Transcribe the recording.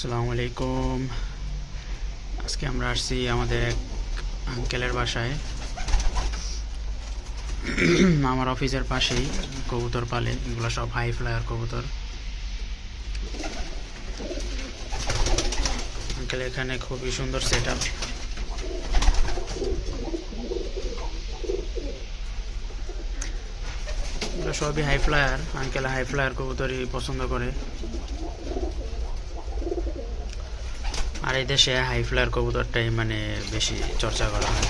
আসসালামু আলাইকুম। আজকে আমরা আসছি আমাদের এক আঙ্কেলের বাসায়। আমার অফিসের পাশেই কবুতর পালে, এগুলো সব হাই ফ্লায়ার কবুতর। আঙ্কেল এখানে খুবই সুন্দর সেট আপ। এগুলো সবই high flyer. Uncle high flyer কবুতরই পছন্দ করে। আর এই দেশে হাই ফ্লায়ার কবুতরটাই মানে বেশি চর্চা করা হয়।